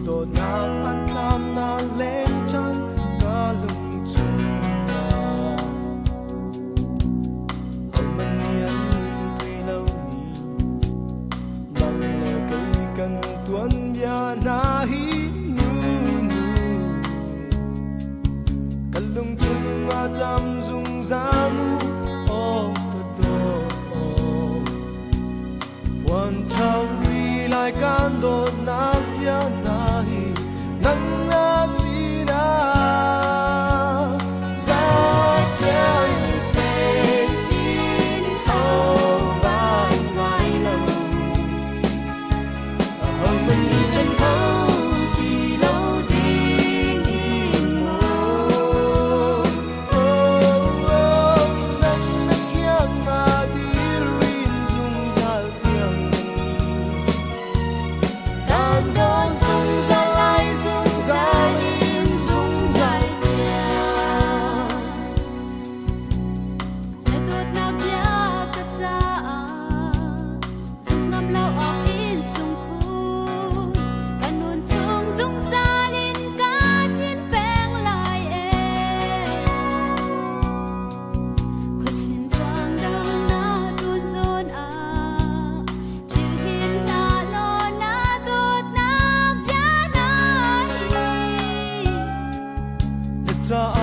to na an tham na lên chân ca lưng chung na hầu mình niên tuy lâu ni nằm lệ cây cần tuấn ya na hi nu nu ca lưng chung a chăm dung ra mu o to do one time we like ando na ya na hi nang na sina sa tell in over ngoài lòng hồng mình đi chân thấu kỳ lâu đi in nang na kiang ma di rin dung za kiang dan don dung za lai dung za in dung za kiang Để tuột nào kia cất ra dung ngâm lâu ọc in sung khu cả nôn chung dung ra linh ca chín beng lại có chín thoáng đau na đun dồn chỉ hiền na lo na tuột nào kia na hi ta